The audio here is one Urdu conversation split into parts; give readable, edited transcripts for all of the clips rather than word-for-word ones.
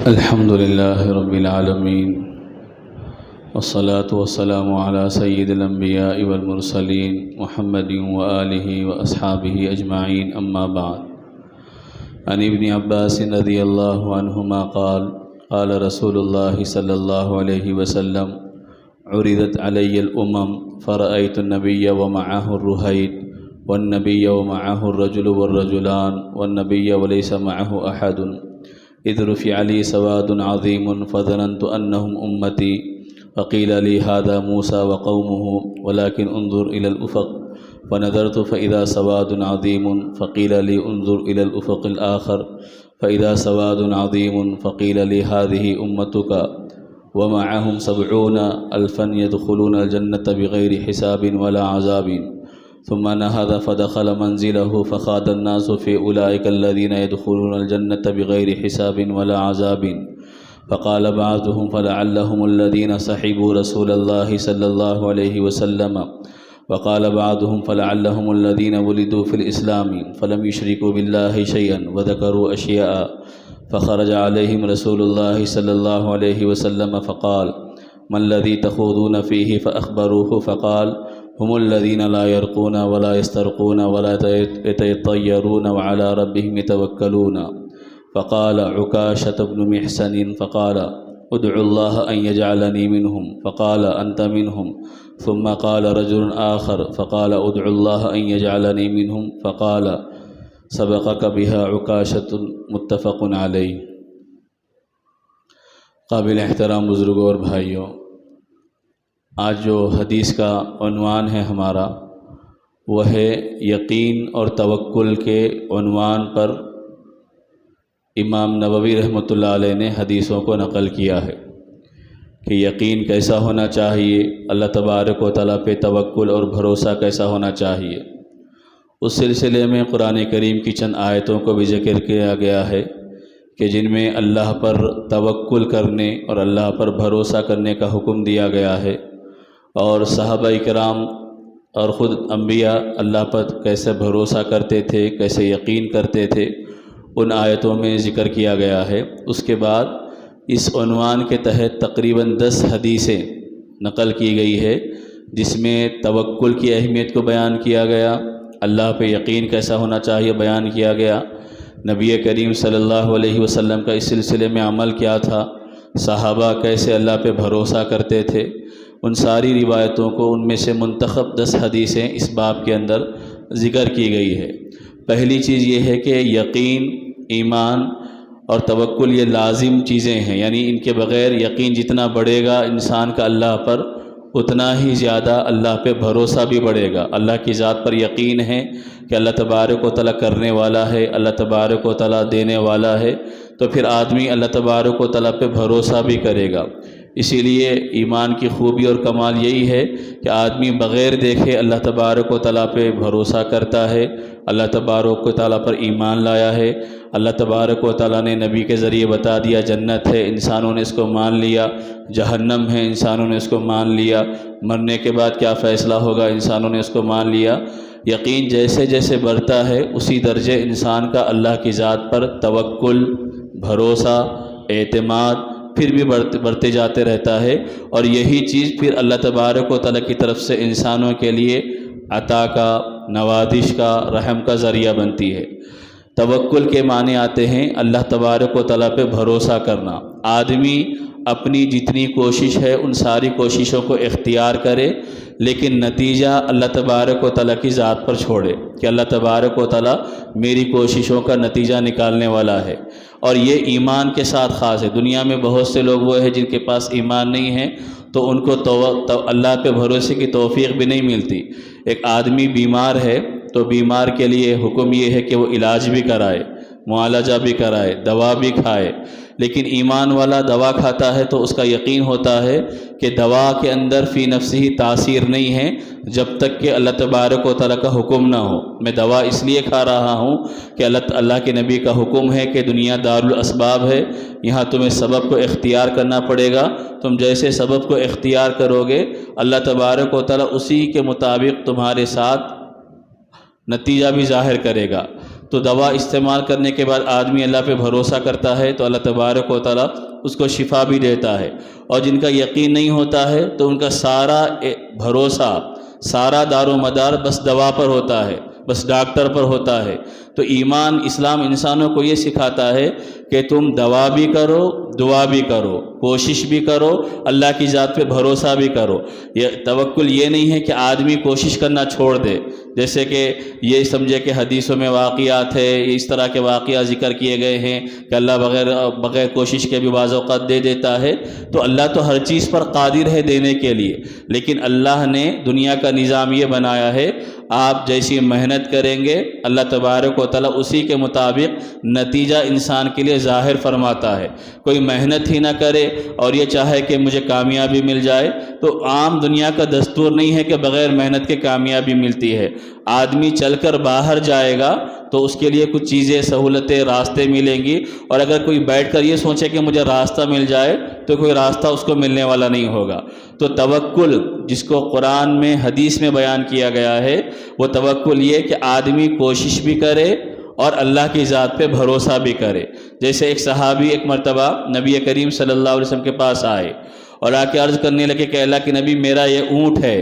الحمد لله رب العالمين والصلاة والسلام على سيد الأنبياء والمرسلين محمد وآله وأصحابه أجمعين أما بعد. عن ابن عباس رضي الله عنهما قال رسول الله صلى الله عليه وسلم: عرضت علي الأمم فرأيت النبي ومعه الرهيد والنبي ومعه الرجل والرجلان والنبي وليس معه أحد، إذ رفع لي سواد عظيم فظننت أنهم أمتي، فقيل لي هذا موسى وقومه ولكن انظر إلى الأفق، فنظرت فإذا سواد عظيم، فقيل لي انظر إلى الأفق الآخر فإذا سواد عظيم، فقيل لي هذه أمتك ومعهم 70,000 يدخلون الجنة بغير حساب ولا عذاب. ثم نهض فدخل منزله فخاض الناس في أولئك الذين يدخلون الجنة بغير حساب ولا عذاب، فقال بعضهم: فلعلهم الذين صحبوا رسول الله صلى الله عليه وسلم، وقال بعضهم: فلعلهم الذين ولدوا في الإسلام فلم يشركوا بالله شيئا وذكروا أشياء، فخرج عليهم رسول الله صلى الله عليه وسلم فقال: ما الذي تخوضون فيه؟ فأخبروه فقال: هم الذين لا يرقون ولا يسترقون ولا يتطيرون وعلى ربهم يتوكلون. فقال عكاشة بن محسن فقال: ادعوا الله أن يجعلني منهم، فقال: أنت منهم. ثم قال رجل آخر فقال: ادعوا الله أن يجعلني منهم، فقال: سبقك بها عكاشة. متفق علیہ. قابل احترام بزرگوں اور بھائیوں، آج جو حدیث کا عنوان ہے ہمارا وہ ہے یقین اور توکل کے عنوان پر امام نووی رحمۃ اللہ علیہ نے حدیثوں کو نقل کیا ہے کہ یقین کیسا ہونا چاہیے، اللہ تبارک و تعالیٰ پہ توکل اور بھروسہ کیسا ہونا چاہیے. اس سلسلے میں قرآن کریم کی چند آیتوں کو بھی ذکر کیا گیا ہے کہ جن میں اللہ پر توکل کرنے اور اللہ پر بھروسہ کرنے کا حکم دیا گیا ہے، اور صحابہ کرام اور خود انبیاء اللہ پر کیسے بھروسہ کرتے تھے، کیسے یقین کرتے تھے، ان آیتوں میں ذکر کیا گیا ہے. اس کے بعد اس عنوان کے تحت تقریباً 10 حدیثیں نقل کی گئی ہے جس میں توکل کی اہمیت کو بیان کیا گیا، اللہ پہ یقین کیسا ہونا چاہیے بیان کیا گیا، نبی کریم صلی اللہ علیہ وسلم کا اس سلسلے میں عمل کیا تھا، صحابہ کیسے اللہ پہ بھروسہ کرتے تھے. ان ساری روایتوں کو ان میں سے منتخب 10 حدیثیں اس باب کے اندر ذکر کی گئی ہے. پہلی چیز یہ ہے کہ یقین، ایمان اور توکل یہ لازم چیزیں ہیں، یعنی ان کے بغیر یقین جتنا بڑھے گا انسان کا اللہ پر، اتنا ہی زیادہ اللہ پہ بھروسہ بھی بڑھے گا. اللہ کی ذات پر یقین ہے کہ اللہ تبارک و تعالیٰ کرنے والا ہے، اللہ تبارک و تعالیٰ دینے والا ہے، تو پھر آدمی اللہ تبارک و تعالیٰ پہ بھروسہ بھی کرے گا. اسی لیے ایمان کی خوبی اور کمال یہی ہے کہ آدمی بغیر دیکھے اللہ تبارک و تعالیٰ پہ بھروسہ کرتا ہے، اللہ تبارک و تعالیٰ پر ایمان لایا ہے. اللہ تبارک و تعالیٰ نے نبی کے ذریعے بتا دیا جنت ہے، انسانوں نے اس کو مان لیا، جہنم ہے، انسانوں نے اس کو مان لیا، مرنے کے بعد کیا فیصلہ ہوگا، انسانوں نے اس کو مان لیا. یقین جیسے جیسے بڑھتا ہے اسی درجے انسان کا اللہ کی ذات پر توکل، بھروسہ، اعتماد پھر بھی بڑھتے جاتے رہتا ہے، اور یہی چیز پھر اللہ تبارک و تعالیٰ کی طرف سے انسانوں کے لیے عطا کا، نوازش کا، رحم کا ذریعہ بنتی ہے. توکل کے معنی آتے ہیں اللہ تبارک و تعالیٰ پہ بھروسہ کرنا. آدمی اپنی جتنی کوشش ہے ان ساری کوششوں کو اختیار کرے، لیکن نتیجہ اللہ تبارک و تعالیٰ کی ذات پر چھوڑے کہ اللہ تبارک و تعالیٰ میری کوششوں کا نتیجہ نکالنے والا ہے. اور یہ ایمان کے ساتھ خاص ہے. دنیا میں بہت سے لوگ وہ ہیں جن کے پاس ایمان نہیں ہے تو ان کو اللہ پہ بھروسے کی توفیق بھی نہیں ملتی. ایک آدمی بیمار ہے تو بیمار کے لیے حکم یہ ہے کہ وہ علاج بھی کرائے، معالجہ بھی کرائے، دوا بھی کھائے. لیکن ایمان والا دوا کھاتا ہے تو اس کا یقین ہوتا ہے کہ دوا کے اندر فی نفسی ہی تاثیر نہیں ہے جب تک کہ اللہ تبارک و تعالیٰ کا حکم نہ ہو. میں دوا اس لیے کھا رہا ہوں کہ اللہ کے نبی کا حکم ہے کہ دنیا دارالاسباب ہے، یہاں تمہیں سبب کو اختیار کرنا پڑے گا. تم جیسے سبب کو اختیار کرو گے اللہ تبارک و تعالیٰ اسی کے مطابق تمہارے ساتھ نتیجہ بھی ظاہر کرے گا. تو دوا استعمال کرنے کے بعد آدمی اللہ پہ بھروسہ کرتا ہے تو اللہ تبارک و تعالیٰ اس کو شفا بھی دیتا ہے، اور جن کا یقین نہیں ہوتا ہے تو ان کا سارا بھروسہ، سارا دار و مدار بس دوا پر ہوتا ہے، بس ڈاکٹر پر ہوتا ہے۔ تو ایمان اسلام انسانوں کو یہ سکھاتا ہے کہ تم دوا بھی کرو، دعا بھی کرو، کوشش بھی کرو، اللہ کی ذات پہ بھروسہ بھی کرو۔ یہ توکل یہ نہیں ہے کہ آدمی کوشش کرنا چھوڑ دے، جیسے کہ یہ سمجھے کہ حدیثوں میں واقعات ہے، اس طرح کے واقعات ذکر کیے گئے ہیں کہ اللہ بغیر کوشش کے بھی بعض اوقات دے دیتا ہے۔ تو اللہ تو ہر چیز پر قادر ہے دینے کے لیے، لیکن اللہ نے دنیا کا نظام یہ بنایا ہے، آپ جیسی محنت کریں گے اللہ تبارک و تعالیٰ اسی کے مطابق نتیجہ انسان کے لیے ظاہر فرماتا ہے۔ کوئی محنت ہی نہ کرے اور یہ چاہے کہ مجھے کامیابی مل جائے، تو عام دنیا کا دستور نہیں ہے کہ بغیر محنت کے کامیابی ملتی ہے۔ آدمی چل کر باہر جائے گا تو اس کے لیے کچھ چیزیں، سہولتیں، راستے ملیں گی، اور اگر کوئی بیٹھ کر یہ سوچے کہ مجھے راستہ مل جائے تو کوئی راستہ اس کو ملنے والا نہیں ہوگا۔ تو توکل جس کو قرآن میں، حدیث میں بیان کیا گیا ہے، وہ توکل یہ کہ آدمی کوشش بھی کرے اور اللہ کی ذات پہ بھروسہ بھی کرے۔ جیسے ایک صحابی ایک مرتبہ نبی کریم صلی اللہ علیہ وسلم کے پاس آئے اور آ کے عرض کرنے لگے کہ اللہ کے نبی، میرا یہ اونٹ ہے،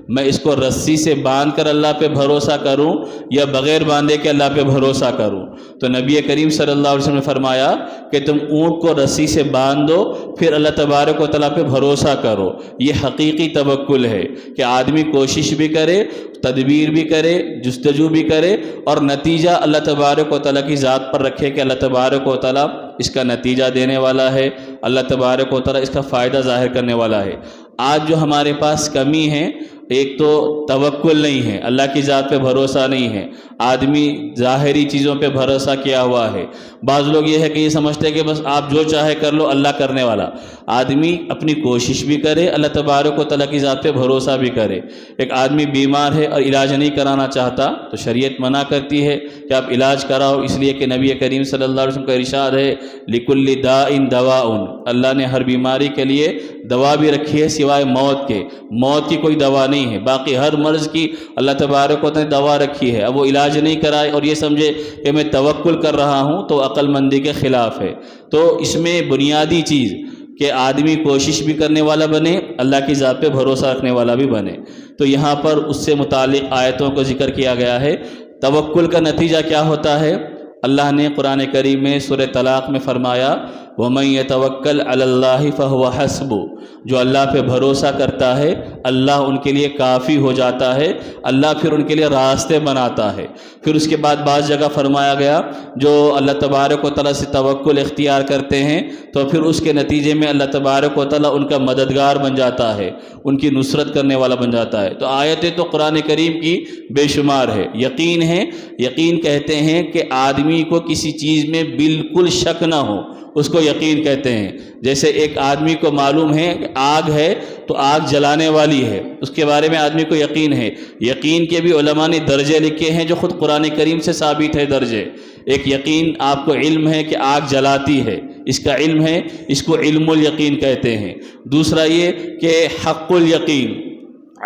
میں اس کو رسی سے باندھ کر اللہ پہ بھروسہ کروں یا بغیر باندھے کے اللہ پہ بھروسہ کروں؟ تو نبی کریم صلی اللہ علیہ وسلم نے فرمایا کہ تم اونٹ کو رسی سے باندھ دو، پھر اللہ تبارک و تعالیٰ پہ بھروسہ کرو۔ یہ حقیقی توکل ہے کہ آدمی کوشش بھی کرے، تدبیر بھی کرے، جستجو بھی کرے، اور نتیجہ اللہ تبارک و تعالیٰ کی ذات پر رکھے کہ اللہ تبارک و تعالیٰ اس کا نتیجہ دینے والا ہے، اللہ تبارک و تعالیٰ اس کا فائدہ ظاہر کرنے والا ہے۔ آج جو ہمارے پاس کمی ہے، ایک تو توکل نہیں ہے، اللہ کی ذات پہ بھروسہ نہیں ہے، آدمی ظاہری چیزوں پہ بھروسہ کیا ہوا ہے۔ بعض لوگ یہ ہے کہ یہ سمجھتے ہیں کہ بس آپ جو چاہے کر لو، اللہ کرنے والا۔ آدمی اپنی کوشش بھی کرے، اللہ تبارک و تعالیٰ کی ذات پہ بھروسہ بھی کرے۔ ایک آدمی بیمار ہے اور علاج نہیں کرانا چاہتا تو شریعت منع کرتی ہے کہ آپ علاج کراؤ، اس لیے کہ نبی کریم صلی اللہ علیہ وسلم کا ارشاد ہے لِكُلِّ دَاءٍ دَوَاءٌ، اللہ نے ہر بیماری کے لیے دوا بھی رکھی ہے سوائے موت کے۔ موت کی کوئی دوا نہیں ہے، باقی ہر مرض کی اللہ تبارک و تعالیٰ نے دوا رکھی ہے۔ اب وہ علاج نہیں کرائے اور یہ سمجھے کہ میں توکل کر رہا ہوں تو عقل مندی کے خلاف ہے۔ تو اس میں بنیادی چیز کہ آدمی کوشش بھی کرنے والا بنے، اللہ کی ذات پہ بھروسہ رکھنے والا بھی بنے۔ تو یہاں پر اس سے متعلق آیتوں کو ذکر کیا گیا ہے۔ توکل کا نتیجہ کیا ہوتا ہے؟ اللہ نے قرآن کریم میں سورہ طلاق میں فرمایا وَمَن يَتَوَكَّلْ عَلَى اللَّهِ فَهُوَ حَسْبُهُ، جو اللہ پہ بھروسہ کرتا ہے اللہ ان کے لیے کافی ہو جاتا ہے، اللہ پھر ان کے لیے راستے بناتا ہے۔ پھر اس کے بعد بعض جگہ فرمایا گیا جو اللہ تبارک و تعالیٰ سے توکل اختیار کرتے ہیں تو پھر اس کے نتیجے میں اللہ تبارک و تعالیٰ ان کا مددگار بن جاتا ہے، ان کی نصرت کرنے والا بن جاتا ہے۔ تو آیتیں تو قرآن کریم کی بے شمار ہے۔ یقین ہے، یقین کہتے ہیں کہ آدمی کو کسی چیز میں بالکل شک نہ ہو، اس کو یقین کہتے ہیں۔ جیسے ایک آدمی کو معلوم ہے کہ آگ ہے تو آگ جلانے والی ہے، اس کے بارے میں آدمی کو یقین ہے۔ یقین کے بھی علماء نے درجے لکھے ہیں جو خود قرآن کریم سے ثابت ہے درجے۔ ایک یقین آپ کو علم ہے کہ آگ جلاتی ہے، اس کا علم ہے، اس کو علم الیقین کہتے ہیں۔ دوسرا یہ کہ حق الیقین،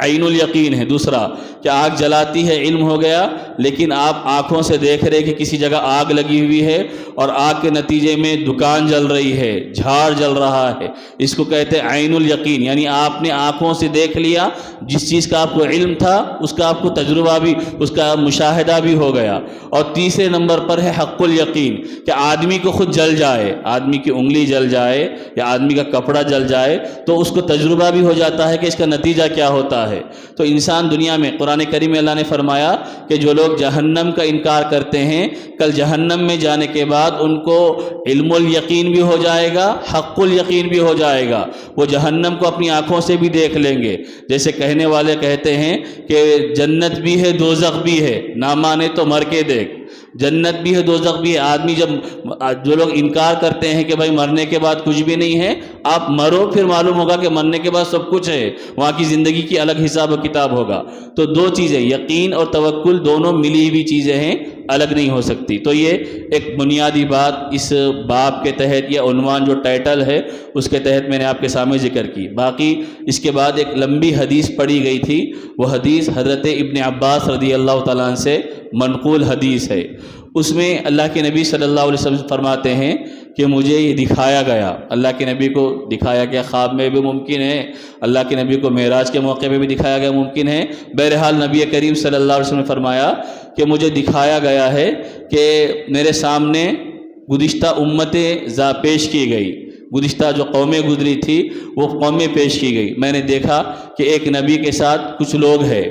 عین الیقین ہے دوسرا، کہ آگ جلاتی ہے علم ہو گیا، لیکن آپ آنکھوں سے دیکھ رہے کہ کسی جگہ آگ لگی ہوئی ہے اور آگ کے نتیجے میں دکان جل رہی ہے، جھاڑ جل رہا ہے، اس کو کہتے ہیں عین الیقین، یعنی آپ نے آنکھوں سے دیکھ لیا، جس چیز کا آپ کو علم تھا اس کا آپ کو تجربہ بھی، اس کا مشاہدہ بھی ہو گیا۔ اور تیسرے نمبر پر ہے حق الیقین، کہ آدمی کو خود جل جائے، آدمی کی انگلی جل جائے یا آدمی کا کپڑا جل جائے تو اس کو تجربہ بھی ہو جاتا ہے کہ اس کا نتیجہ کیا ہوتا ہے۔ تو انسان دنیا میں، قرآن کریم میں اللہ نے فرمایا کہ جو لوگ جہنم کا انکار کرتے ہیں کل جہنم میں جانے کے بعد ان کو علم الیقین بھی ہو جائے گا، حق الیقین بھی ہو جائے گا، وہ جہنم کو اپنی آنکھوں سے بھی دیکھ لیں گے۔ جیسے کہنے والے کہتے ہیں کہ جنت بھی ہے دوزخ بھی ہے، نہ مانے تو مر کے دیکھ۔ جنت بھی ہے دوزخ بھی ہے۔ آدمی جب، جو لوگ انکار کرتے ہیں کہ بھائی مرنے کے بعد کچھ بھی نہیں ہے، آپ مرو پھر معلوم ہوگا کہ مرنے کے بعد سب کچھ ہے، وہاں کی زندگی کی الگ حساب و کتاب ہوگا۔ تو دو چیزیں، یقین اور توکل، دونوں ملی ہوئی چیزیں ہیں، الگ نہیں ہو سکتی۔ تو یہ ایک بنیادی بات اس باب کے تحت، یا عنوان جو ٹائٹل ہے اس کے تحت میں نے آپ کے سامنے ذکر کی۔ باقی اس کے بعد ایک لمبی حدیث پڑھی گئی تھی، وہ حدیث حضرت ابن عباس رضی اللہ تعالیٰ عنہ سے منقول حدیث ہے۔ اس میں اللہ کے نبی صلی اللہ علیہ وسلم فرماتے ہیں کہ مجھے یہ دکھایا گیا، اللہ کے نبی کو دکھایا گیا، خواب میں بھی ممکن ہے، اللہ کے نبی کو معراج کے موقع پہ بھی دکھایا گیا ممکن ہے، بہرحال نبی کریم صلی اللہ علیہ وسلم نے فرمایا کہ مجھے دکھایا گیا ہے کہ میرے سامنے گزشتہ امتیں پیش کی گئی، گزشتہ جو قومیں گزری تھی وہ قومیں پیش کی گئی، میں نے دیکھا کہ ایک نبی کے ساتھ کچھ لوگ ہیں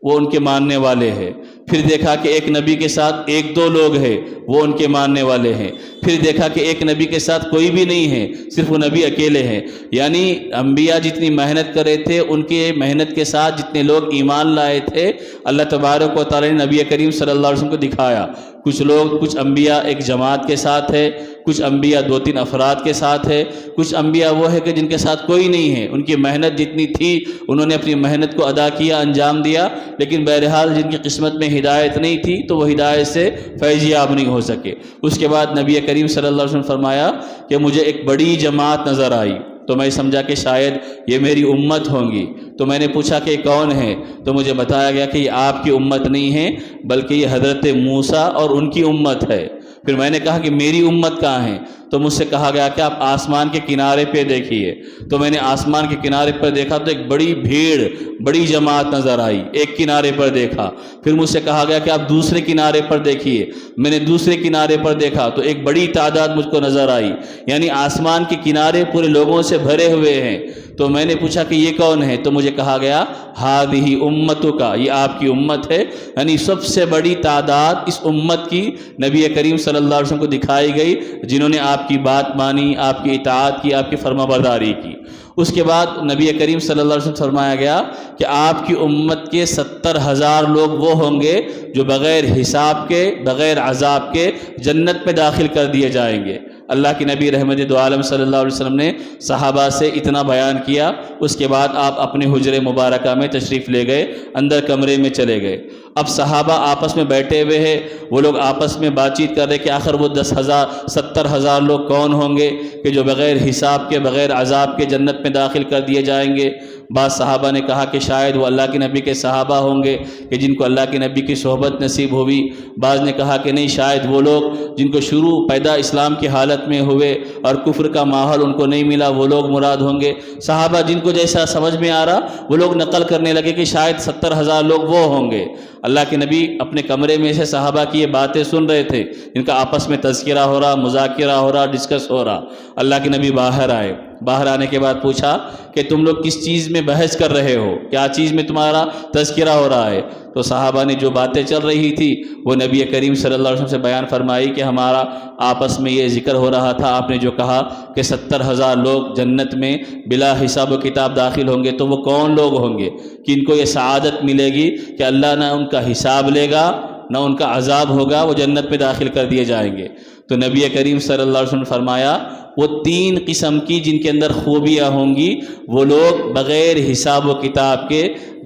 وہ ان کے ماننے والے ہیں، پھر دیکھا کہ ایک نبی کے ساتھ ایک دو لوگ ہیں وہ ان کے ماننے والے ہیں، پھر دیکھا کہ ایک نبی کے ساتھ کوئی بھی نہیں ہے، صرف وہ نبی اکیلے ہیں۔ یعنی انبیاء جتنی محنت کرے تھے ان کے محنت کے ساتھ جتنے لوگ ایمان لائے تھے، اللہ تبارک و تعالی نے نبی کریم صلی اللہ علیہ وسلم کو دکھایا۔ کچھ لوگ، کچھ انبیاء ایک جماعت کے ساتھ ہے، کچھ انبیاء دو تین افراد کے ساتھ ہے، کچھ انبیاء وہ ہے کہ جن کے ساتھ کوئی نہیں ہے، ان کی محنت جتنی تھی انہوں نے اپنی محنت کو ادا کیا، انجام دیا، لیکن بہرحال جن کی قسمت میں ہدایت نہیں تھی تو وہ ہدایت سے فیض یاب نہیں ہو سکے۔ اس کے بعد نبی کریم صلی اللہ علیہ وسلم نے فرمایا کہ مجھے ایک بڑی جماعت نظر آئی، تو میں سمجھا کہ شاید یہ میری امت ہوں گی، تو میں نے پوچھا کہ کون ہے، تو مجھے بتایا گیا کہ یہ آپ کی امت نہیں ہے بلکہ یہ حضرت موسیٰ اور ان کی امت ہے۔ پھر میں نے کہا کہ میری امت کہاں ہے، تو مجھ سے کہا گیا کہ آپ آسمان کے کنارے پہ دیکھیے، تو میں نے آسمان کے کنارے پر دیکھا تو ایک بڑی بھیڑ، بڑی جماعت نظر آئی، ایک کنارے پر دیکھا۔ پھر مجھ سے کہا گیا کہ آپ دوسرے کنارے پر دیکھیے، میں نے دوسرے کنارے پر دیکھا تو ایک بڑی تعداد مجھ کو نظر آئی، یعنی آسمان کے کنارے پورے لوگوں سے بھرے ہوئے ہیں۔ تو میں نے پوچھا کہ یہ کون ہے، تو مجھے کہا گیا ہذہ امتک، یہ آپ کی امت ہے، یعنی سب سے بڑی تعداد اس امت کی نبی کریم صلی اللہ علیہ وسلم کو دکھائی گئی، جنہوں نے آپ کی بات مانی، آپ کی اطاعت کی، آپ کی فرما برداری کی۔ اس کے بعد نبی کریم صلی اللہ علیہ وسلم فرمایا گیا کہ آپ کی امت کے 70,000 لوگ وہ ہوں گے جو بغیر حساب کے، بغیر عذاب کے جنت میں داخل کر دیے جائیں گے۔ اللہ کی نبی رحمت دو عالم صلی اللہ علیہ وسلم نے صحابہ سے اتنا بیان کیا، اس کے بعد آپ اپنے حجرے مبارکہ میں تشریف لے گئے، اندر کمرے میں چلے گئے۔ اب صحابہ آپس میں بیٹھے ہوئے ہیں، وہ لوگ آپس میں بات چیت کر رہے کہ آخر وہ 10,000 70,000 لوگ کون ہوں گے کہ جو بغیر حساب کے، بغیر عذاب کے جنت میں داخل کر دیے جائیں گے۔ بعض صحابہ نے کہا کہ شاید وہ اللہ کے نبی کے صحابہ ہوں گے کہ جن کو اللہ کے نبی کی صحبت نصیب ہوئی، بعض نے کہا کہ نہیں، شاید وہ لوگ جن کو شروع پیدا اسلام کی حالت میں ہوئے اور کفر کا ماحول ان کو نہیں ملا، وہ لوگ مراد ہوں گے۔ صحابہ جن کو جیسا سمجھ میں آ رہا وہ لوگ نقل کرنے لگے کہ شاید 70,000 لوگ وہ ہوں گے۔ اللہ کے نبی اپنے کمرے میں سے صحابہ کی یہ باتیں سن رہے تھے، ان کا آپس میں تذکرہ ہو رہا، مذاکرہ ہو رہا، ڈسکس ہو رہا۔ اللہ کے نبی باہر آئے، باہر آنے کے بعد پوچھا کہ تم لوگ کس چیز میں بحث کر رہے ہو، کیا چیز میں تمہارا تذکرہ ہو رہا ہے؟ تو صحابہ نے جو باتیں چل رہی تھی وہ نبی کریم صلی اللہ علیہ وسلم سے بیان فرمائی کہ ہمارا آپس میں یہ ذکر ہو رہا تھا، آپ نے جو کہا کہ 70,000 لوگ جنت میں بلا حساب و کتاب داخل ہوں گے، تو وہ کون لوگ ہوں گے کہ ان کو یہ سعادت ملے گی کہ اللہ نہ ان کا حساب لے گا نہ ان کا عذاب ہوگا، وہ جنت میں داخل کر دیے جائیں گے؟ تو نبی کریم صلی اللہ علیہ وسلم نے فرمایا وہ 3 قسم کی جن کے اندر خوبیاں ہوں گی وہ لوگ بغیر حساب و کتاب کے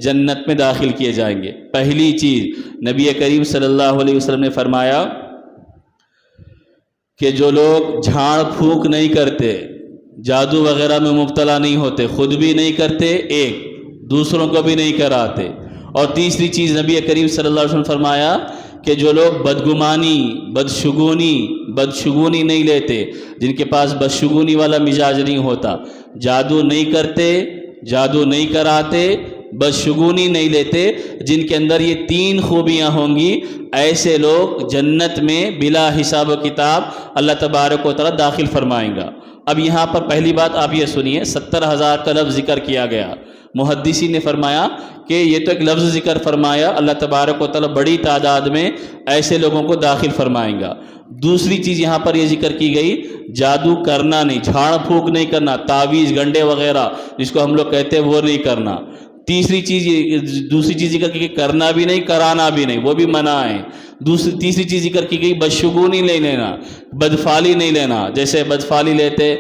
جنت میں داخل کیے جائیں گے۔ پہلی چیز نبی کریم صلی اللہ علیہ وسلم نے فرمایا کہ جو لوگ جھاڑ پھونک نہیں کرتے، جادو وغیرہ میں مبتلا نہیں ہوتے، خود بھی نہیں کرتے، ایک دوسروں کو بھی نہیں کراتے، اور تیسری چیز نبی کریم صلی اللہ علیہ وسلم نے فرمایا کہ جو لوگ بدگمانی، بدشگونی نہیں لیتے، جن کے پاس بدشگونی والا مزاج نہیں ہوتا، جادو نہیں کرتے، جادو نہیں کراتے، بدشگونی نہیں لیتے، جن کے اندر یہ 3 خوبیاں ہوں گی، ایسے لوگ جنت میں بلا حساب و کتاب اللہ تبارک و تعالی داخل فرمائیں گا۔ اب یہاں پر پہلی بات آپ یہ سنیے، 70,000 کا لفظ ذکر کیا گیا، محدثین نے فرمایا کہ یہ تو ایک لفظ ذکر فرمایا، اللہ تبارک و تعالی بڑی تعداد میں ایسے لوگوں کو داخل فرمائیں گا۔ دوسری چیز یہاں پر یہ ذکر کی گئی، جادو کرنا نہیں، جھاڑ پھونک نہیں کرنا، تعویذ گنڈے وغیرہ جس کو ہم لوگ کہتے ہیں وہ نہیں کرنا۔ دوسری چیز ذکر کی گئی کرنا بھی نہیں، کرانا بھی نہیں، وہ بھی منع ہے۔ تیسری چیز ذکر کی گئی بدشگونی نہیں لینا، بدفعلی نہیں لینا، جیسے بدفعلی لیتے،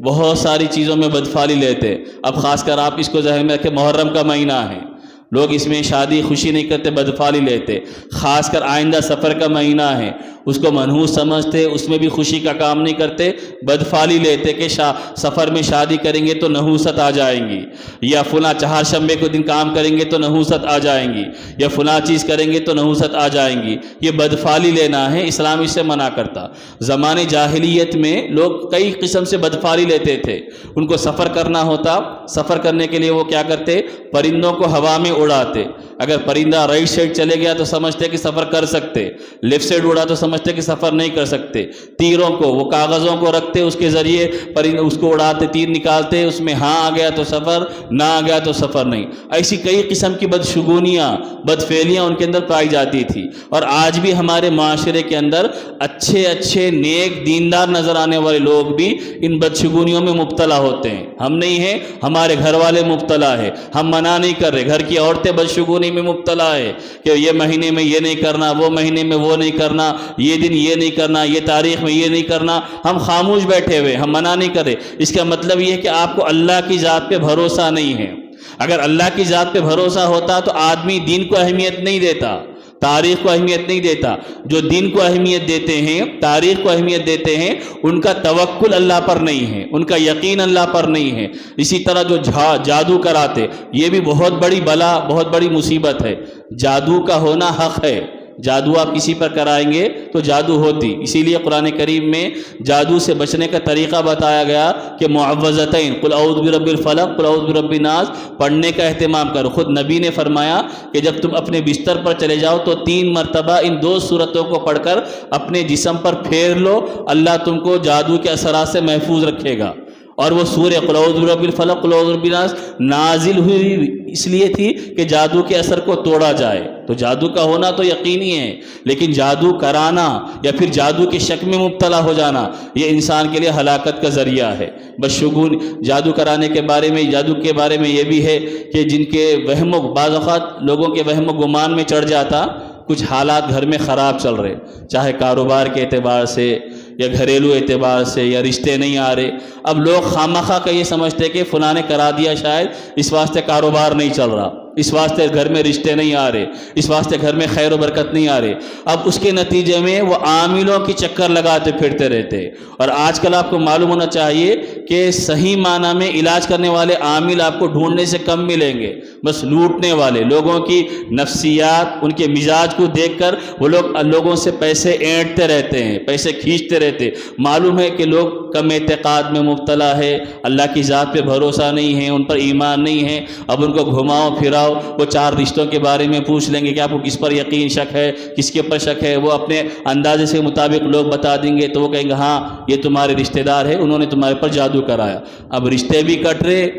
بہت ساری چیزوں میں بدفعلی لیتے۔ اب خاص کر آپ اس کو ذہن میں رکھیں، محرم کا مہینہ ہے، لوگ اس میں شادی خوشی نہیں کرتے، بدفعلی لیتے، خاص کر آئندہ سفر کا مہینہ ہے اس کو منحوس سمجھتے، اس میں بھی خوشی کا کام نہیں کرتے، بدفعلی لیتے کہ سفر میں شادی کریں گے تو نحوست آ جائیں گی، یا فلاں چہارشنبے کو دن کام کریں گے تو نحوست آ جائیں گی، یا فلاں چیز کریں گے تو نحوست آ جائیں گی، یہ بدفعلی لینا ہے، اسلام اس سے منع کرتا۔ زمانے جاہلیت میں لوگ کئی قسم سے بدفعلی لیتے تھے، ان کو سفر کرنا ہوتا، سفر کرنے کے لیے وہ کیا کرتے، پرندوں کو ہوا میں اڑاتے، اگر پرندہ رائٹ سائڈ چلے گیا تو سمجھتے کہ سفر کر سکتے، لیفٹ سائڈ اڑا تو سمجھتے کہ سفر نہیں کر سکتے، تیروں کو وہ کاغذوں کو رکھتے، اس کے ذریعے پرندہ اس کو اڑاتے، تیر نکالتے، اس میں ہاں آ گیا تو سفر، نہ آ گیا تو سفر نہیں۔ ایسی کئی قسم کی بدشگونیاں، بدفعلیاں ان کے اندر پائی جاتی تھی، اور آج بھی ہمارے معاشرے کے اندر اچھے اچھے نیک دیندار نظر آنے والے لوگ بھی ان بدشگونیوں میں مبتلا ہوتے ہیں۔ ہم نہیں ہیں، ہمارے گھر والے مبتلا ہے، ہم منع نہیں کر رہے، گھر کی عورتیں بدشگونی میں مبتلا ہے کہ یہ مہینے میں یہ نہیں کرنا، وہ مہینے میں وہ نہیں کرنا، یہ دن یہ نہیں کرنا، یہ تاریخ میں یہ نہیں کرنا، ہم خاموش بیٹھے ہوئے، ہم منع نہیں کر رہے۔ اس کا مطلب یہ ہے کہ آپ کو اللہ کی ذات پہ بھروسہ نہیں ہے۔ اگر اللہ کی ذات پہ بھروسہ ہوتا تو آدمی دین کو اہمیت نہیں دیتا، تاریخ کو اہمیت نہیں دیتا۔ جو دین کو اہمیت دیتے ہیں، تاریخ کو اہمیت دیتے ہیں، ان کا توکل اللہ پر نہیں ہے، ان کا یقین اللہ پر نہیں ہے۔ اسی طرح جو جادو کراتے، یہ بھی بہت بڑی بلا، بہت بڑی مصیبت ہے۔ جادو کا ہونا حق ہے، جادو آپ کسی پر کرائیں گے تو جادو ہوتی، اسی لیے قرآن کریم میں جادو سے بچنے کا طریقہ بتایا گیا کہ معوذتین قل اعوذ برب الفلق قل اعوذ برب الناس پڑھنے کا اہتمام کرو۔ خود نبی نے فرمایا کہ جب تم اپنے بستر پر چلے جاؤ تو 3 مرتبہ ان 2 سورتوں کو پڑھ کر اپنے جسم پر پھیر لو، اللہ تم کو جادو کے اثرات سے محفوظ رکھے گا۔ اور وہ سورہ قل اعوذ برب الفلق قل اعوذ برب الناس نازل ہوئی اس لیے تھی کہ جادو کے اثر کو توڑا جائے۔ تو جادو کا ہونا تو یقینی ہے، لیکن جادو کرانا یا پھر جادو کے شک میں مبتلا ہو جانا یہ انسان کے لیے ہلاکت کا ذریعہ ہے۔ بس شگون جادو کرانے کے بارے میں، جادو کے بارے میں یہ بھی ہے کہ جن کے وہم و بعض اوقات لوگوں کے وہم و گمان میں چڑھ جاتا، کچھ حالات گھر میں خراب چل رہے، چاہے کاروبار کے اعتبار سے یا گھریلو اعتبار سے یا رشتے نہیں آ رہے، اب لوگ خامخواہ کا یہ سمجھتے کہ فلاں نے کرا دیا، شاید اس واسطے کاروبار نہیں چل رہا، اس واسطے گھر میں رشتے نہیں آ رہے، اس واسطے گھر میں خیر و برکت نہیں آ رہے۔ اب اس کے نتیجے میں وہ عاملوں کی چکر لگاتے پھرتے رہتے، اور آج کل آپ کو معلوم ہونا چاہیے کہ صحیح معنی میں علاج کرنے والے عامل آپ کو ڈھونڈنے سے کم ملیں گے، بس لوٹنے والے، لوگوں کی نفسیات، ان کے مزاج کو دیکھ کر وہ لوگ لوگوں سے پیسے اینٹتے رہتے ہیں، پیسے کھینچتے رہتے۔ معلوم ہے کہ لوگ کم اعتقاد میں مبتلا ہے، اللہ کی ذات پہ بھروسہ نہیں ہے، ان پر ایمان نہیں ہے۔ اب ان کو گھماؤ پھراؤ، وہ 4 رشتوں کے بارے میں پوچھ لیں گے کہ آپ کو کس پر یقین شک ہے، کس کے اوپر شک ہے، وہ اپنے اندازے سے مطابق لوگ بتا دیں گے، تو وہ کہیں گے ہاں یہ تمہارے رشتہ دار ہے، انہوں نے تمہارے پر جادو کرایا۔ اب رشتے بھی کٹ رہے،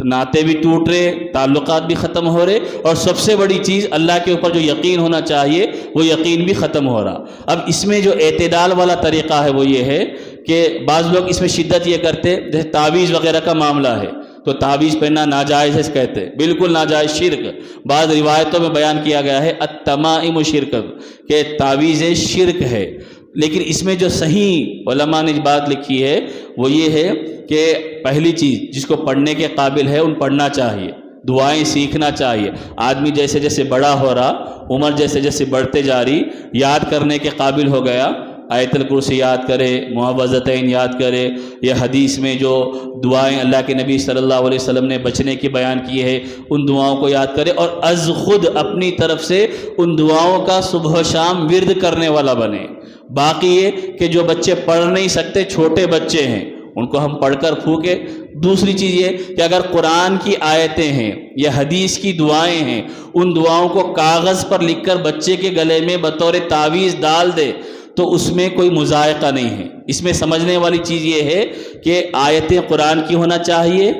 ناطے بھی ٹوٹ رہے، تعلقات بھی ختم ہو رہے، اور سب سے بڑی چیز اللہ کے اوپر جو یقین ہونا چاہیے وہ یقین بھی ختم ہو رہا۔ اب اس میں جو اعتدال والا طریقہ ہے وہ یہ ہے کہ بعض لوگ اس میں شدت یہ کرتے، جیسے تعویذ وغیرہ کا معاملہ ہے تو تعویذ پہننا ناجائز ہے کہتے، بالکل ناجائز، شرک۔ بعض روایتوں میں بیان کیا گیا ہے التمائم شرک، کہ تعویذ شرک ہے۔ لیکن اس میں جو صحیح علماء نے بات لکھی ہے وہ یہ ہے کہ پہلی چیز جس کو پڑھنے کے قابل ہے ان پڑھنا چاہیے، دعائیں سیکھنا چاہیے۔ آدمی جیسے جیسے بڑا ہو رہا، عمر جیسے جیسے بڑھتے جا رہی، یاد کرنے کے قابل ہو گیا، آیت الکرسی یاد کرے، معوذتین یاد کرے، یا حدیث میں جو دعائیں اللہ کے نبی صلی اللہ علیہ وسلم نے بچنے کی بیان کی ہے ان دعاؤں کو یاد کرے، اور از خود اپنی طرف سے ان دعاؤں کا صبح و شام ورد کرنے والا بنے۔ باقی یہ کہ جو بچے پڑھ نہیں سکتے، چھوٹے بچے ہیں، ان کو ہم پڑھ کر پھونکے۔ دوسری چیز یہ کہ اگر قرآن کی آیتیں ہیں یا حدیث کی دعائیں ہیں، ان دعاؤں کو کاغذ پر لکھ کر بچے کے گلے میں بطور تعویذ ڈال دے تو اس میں کوئی مذائقہ نہیں ہے۔ اس میں سمجھنے والی چیز یہ ہے کہ آیتیں قرآن کی ہونا چاہیے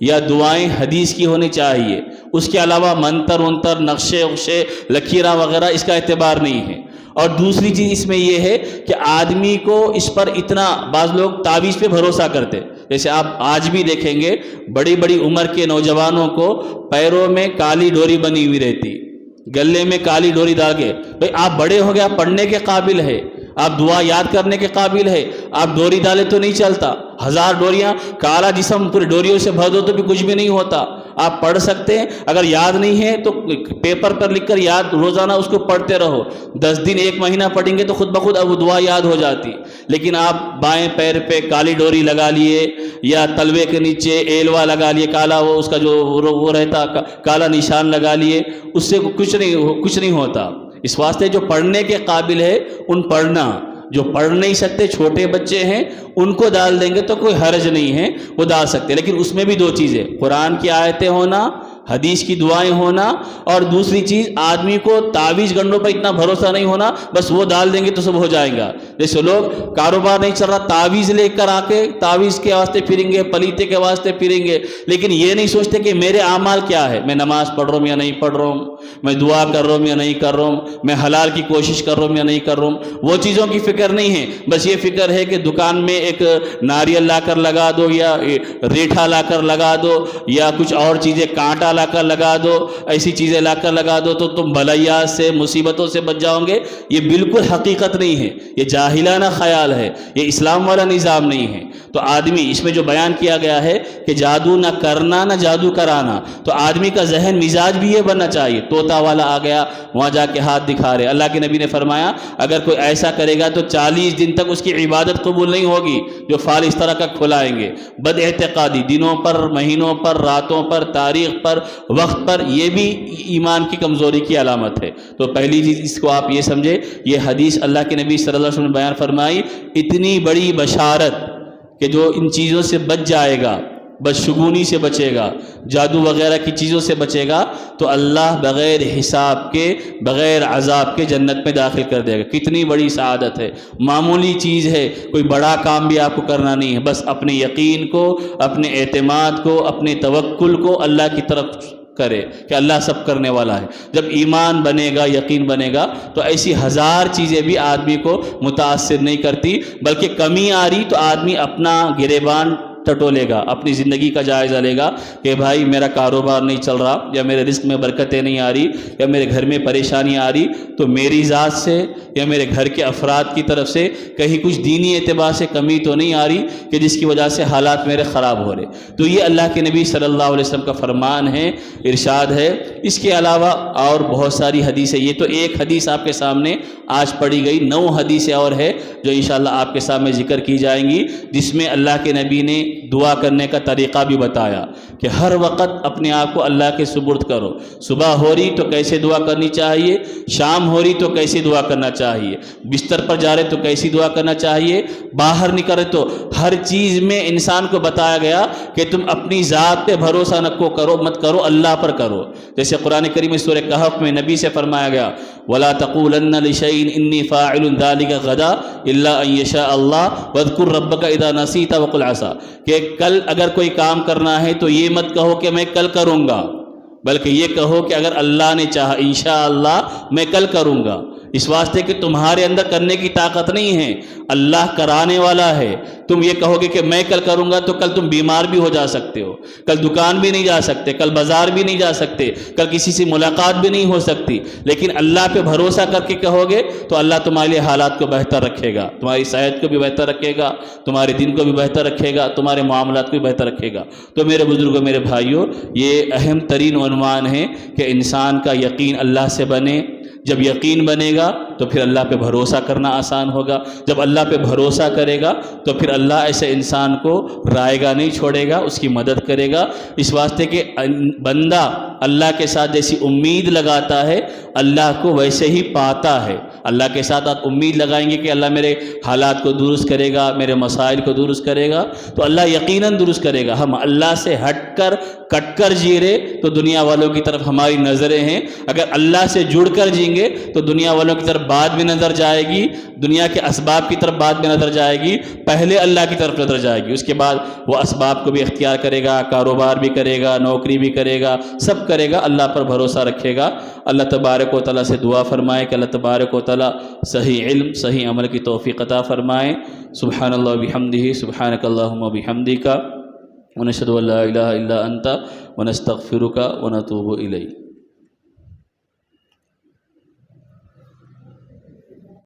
یا دعائیں حدیث کی ہونی چاہیے، اس کے علاوہ منتر ونتر، نقشے اقشے، لکیریں وغیرہ اس کا اعتبار نہیں ہے۔ اور دوسری چیز اس میں یہ ہے کہ آدمی کو اس پر اتنا، بعض لوگ تعویذ پہ بھروسہ کرتے، جیسے آپ آج بھی دیکھیں گے بڑی بڑی عمر کے نوجوانوں کو پیروں میں کالی ڈوری بنی ہوئی رہتی، گلے میں کالی ڈوری ڈال کے، بھئی آپ بڑے ہو گئے، آپ پڑھنے کے قابل ہے، آپ دعا یاد کرنے کے قابل ہے، آپ ڈوری ڈالے تو نہیں چلتا۔ 1000 ڈوریاں، کالا جسم پورے ڈوریوں سے بھر دو تو بھی کچھ بھی نہیں ہوتا۔ آپ پڑھ سکتے ہیں، اگر یاد نہیں ہے تو پیپر پر لکھ کر یاد روزانہ اس کو پڑھتے رہو، 10 دن 1 مہینہ پڑھیں گے تو خود بخود اب دعا یاد ہو جاتی۔ لیکن آپ بائیں پیر پہ کالی ڈوری لگا لیے یا تلوے کے نیچے ایلوا لگا لیے، کالا وہ اس کا جو وہ رہتا کالا نشان لگا لیے، اس سے کچھ نہیں ہوتا۔ اس واسطے جو پڑھنے کے قابل ہے ان پڑھنا، جو پڑھ نہیں سکتے چھوٹے بچے ہیں ان کو ڈال دیں گے تو کوئی حرج نہیں ہے، وہ ڈال سکتے۔ لیکن اس میں بھی 2 چیزیں، قرآن کی آیتیں ہونا، حدیث کی دعائیں ہونا، اور دوسری چیز آدمی کو تعویذ گنڈوں پر اتنا بھروسہ نہیں ہونا بس وہ ڈال دیں گے تو سب ہو جائے گا۔ جیسے لوگ کاروبار نہیں چل رہا، تعویذ لے کر آ کے تعویذ کے واسطے پھریں گے، پلیتے کے واسطے پھریں گے، لیکن یہ نہیں سوچتے کہ میرے اعمال کیا ہے، میں نماز پڑھ رہا ہوں یا نہیں پڑھ رہا ہوں، میں دعا کر رہا ہوں یا نہیں کر رہا ہوں، میں حلال کی کوشش کر رہا ہوں یا نہیں کر رہا ہوں، وہ چیزوں کی فکر نہیں ہے۔ بس یہ فکر ہے کہ دکان میں ایک ناریل لا کر لگا دو یا ریٹھا لا کر لگا دو یا کچھ اور چیزیں کانٹا لا کر لگا دو، ایسی چیزیں لا کر لگا دو تو تم بلائیات سے مصیبتوں سے بچ جاؤ گے۔ یہ بالکل حقیقت نہیں ہے، یہ جاہلانہ خیال ہے، یہ اسلام والا نظام نہیں ہے۔ تو آدمی اس میں جو بیان کیا گیا ہے کہ جادو نہ کرنا نہ جادو کرانا، تو آدمی کا ذہن مزاج بھی یہ بننا چاہیے۔ طوطا والا آ گیا وہاں جا کے ہاتھ دکھا رہے، اللہ کے نبی نے فرمایا اگر کوئی ایسا کرے گا تو 40 دن تک اس کی عبادت قبول نہیں ہوگی، جو فال اس طرح کا کھلائیں گے۔ بد اعتقادی دنوں پر، مہینوں پر، راتوں پر، تاریخ پر، وقت پر، یہ بھی ایمان کی کمزوری کی علامت ہے۔ تو پہلی چیز اس کو آپ یہ سمجھے، یہ حدیث اللہ کے نبی صلی اللہ علیہ وسلم نے بیان فرمائی، اتنی بڑی بشارت کہ جو ان چیزوں سے بچ جائے گا، بدشگونی سے بچے گا، جادو وغیرہ کی چیزوں سے بچے گا، تو اللہ بغیر حساب کے، بغیر عذاب کے جنت میں داخل کر دے گا۔ کتنی بڑی سعادت ہے، معمولی چیز ہے، کوئی بڑا کام بھی آپ کو کرنا نہیں ہے، بس اپنے یقین کو، اپنے اعتماد کو، اپنے توکل کو اللہ کی طرف کرے کہ اللہ سب کرنے والا ہے۔ جب ایمان بنے گا، یقین بنے گا، تو ایسی 1000 چیزیں بھی آدمی کو متاثر نہیں کرتی، بلکہ کمی آ رہی تو آدمی اپنا گریبان ٹٹولے گا، اپنی زندگی کا جائزہ لے گا کہ بھائی میرا کاروبار نہیں چل رہا، یا میرے رزق میں برکتیں نہیں آ رہی، یا میرے گھر میں پریشانی آ رہی، تو میری ذات سے یا میرے گھر کے افراد کی طرف سے کہیں کچھ دینی اعتبار سے کمی تو نہیں آ رہی کہ جس کی وجہ سے حالات میرے خراب ہو رہے۔ تو یہ اللہ کے نبی صلی اللہ علیہ وسلم کا فرمان ہے، ارشاد ہے۔ اس کے علاوہ اور بہت ساری حدیثیں، یہ تو ایک حدیث آپ کے سامنے آج پڑھی گئی، 9 حدیثیں اور ہے جو انشاءاللہ آپ کے سامنے ذکر کی جائیں گی، جس میں اللہ کے نبی نے دعا کرنے کا طریقہ بھی بتایا کہ ہر وقت اپنے آپ کو اللہ کے سپرد کرو۔ صبح ہو رہی تو کیسے دعا کرنی چاہیے، شام ہو رہی تو کیسی دعا کرنا چاہیے، بستر پر جا رہے تو کیسی دعا کرنا چاہیے، باہر نکلے تو ہر چیز میں انسان کو بتایا گیا کہ تم اپنی ذات پہ بھروسہ نہ کرو، مت کرو، اللہ پر کرو۔ جیسے قرآن کریم میں سورہ کہف میں نبی سے فرمایا گیا وَلَا تَقُولَنَّ لِشَيْءٍ إِنِّي فَاعِلٌ ذَلِكَ غَدًا إِلَّا أَن يَشَاءَ اللَّهُ وَاذْكُرْ رَبَّكَ إِذَا نَسِيتَ وَقُلْ عَسَىٰ، کہ کل اگر کوئی کام کرنا ہے تو یہ مت کہو کہ میں کل کروں گا، بلکہ یہ کہو کہ اگر اللہ نے چاہا انشاءاللہ میں کل کروں گا۔ اس واسطے کہ تمہارے اندر کرنے کی طاقت نہیں ہے، اللہ کرانے والا ہے۔ تم یہ کہو گے کہ میں کل کروں گا تو کل تم بیمار بھی ہو جا سکتے ہو، کل دکان بھی نہیں جا سکتے، کل بازار بھی نہیں جا سکتے، کل کسی سے ملاقات بھی نہیں ہو سکتی۔ لیکن اللہ پہ بھروسہ کر کے کہو گے تو اللہ تمہارے لیے حالات کو بہتر رکھے گا، تمہاری صحت کو بھی بہتر رکھے گا، تمہارے دن کو بھی بہتر رکھے گا، تمہارے معاملات کو بھی بہتر رکھے گا۔ تو میرے بزرگوں، میرے بھائیوں، یہ اہم ترین عنوان ہے کہ انسان کا یقین اللہ سے بنے۔ جب یقین بنے گا تو پھر اللہ پہ بھروسہ کرنا آسان ہوگا۔ جب اللہ پہ بھروسہ کرے گا تو پھر اللہ ایسے انسان کو رائے گا نہیں چھوڑے گا، اس کی مدد کرے گا۔ اس واسطے کہ بندہ اللہ کے ساتھ جیسی امید لگاتا ہے اللہ کو ویسے ہی پاتا ہے۔ اللہ کے ساتھ آپ امید لگائیں گے کہ اللہ میرے حالات کو درست کرے گا، میرے مسائل کو درست کرے گا، تو اللہ یقیناً درست کرے گا۔ ہم اللہ سے ہٹ کر کٹ کر جی رہے تو دنیا والوں کی طرف ہماری نظریں ہیں، اگر اللہ سے جڑ کر جیں گے تو دنیا والوں کی طرف بعد میں نظر جائے گی، دنیا کے اسباب کی طرف بعد میں نظر جائے گی، پہلے اللہ کی طرف نظر جائے گی، اس کے بعد وہ اسباب کو بھی اختیار کرے گا، کاروبار بھی کرے گا، نوکری بھی کرے گا، سب کرے گا، اللہ پر بھروسہ رکھے گا۔ اللہ تبارک و تعالیٰ سے دعا فرمائے کہ اللہ تبارک و تعالیٰ صحیح علم، صحیح عمل کی توفیق عطا فرمائے۔ سبحان اللہ و بحمدہ، سبحانک اللہم و بحمدک، ونشہد ان لا الہ الا انت ونستغفرک ونتوب الیک۔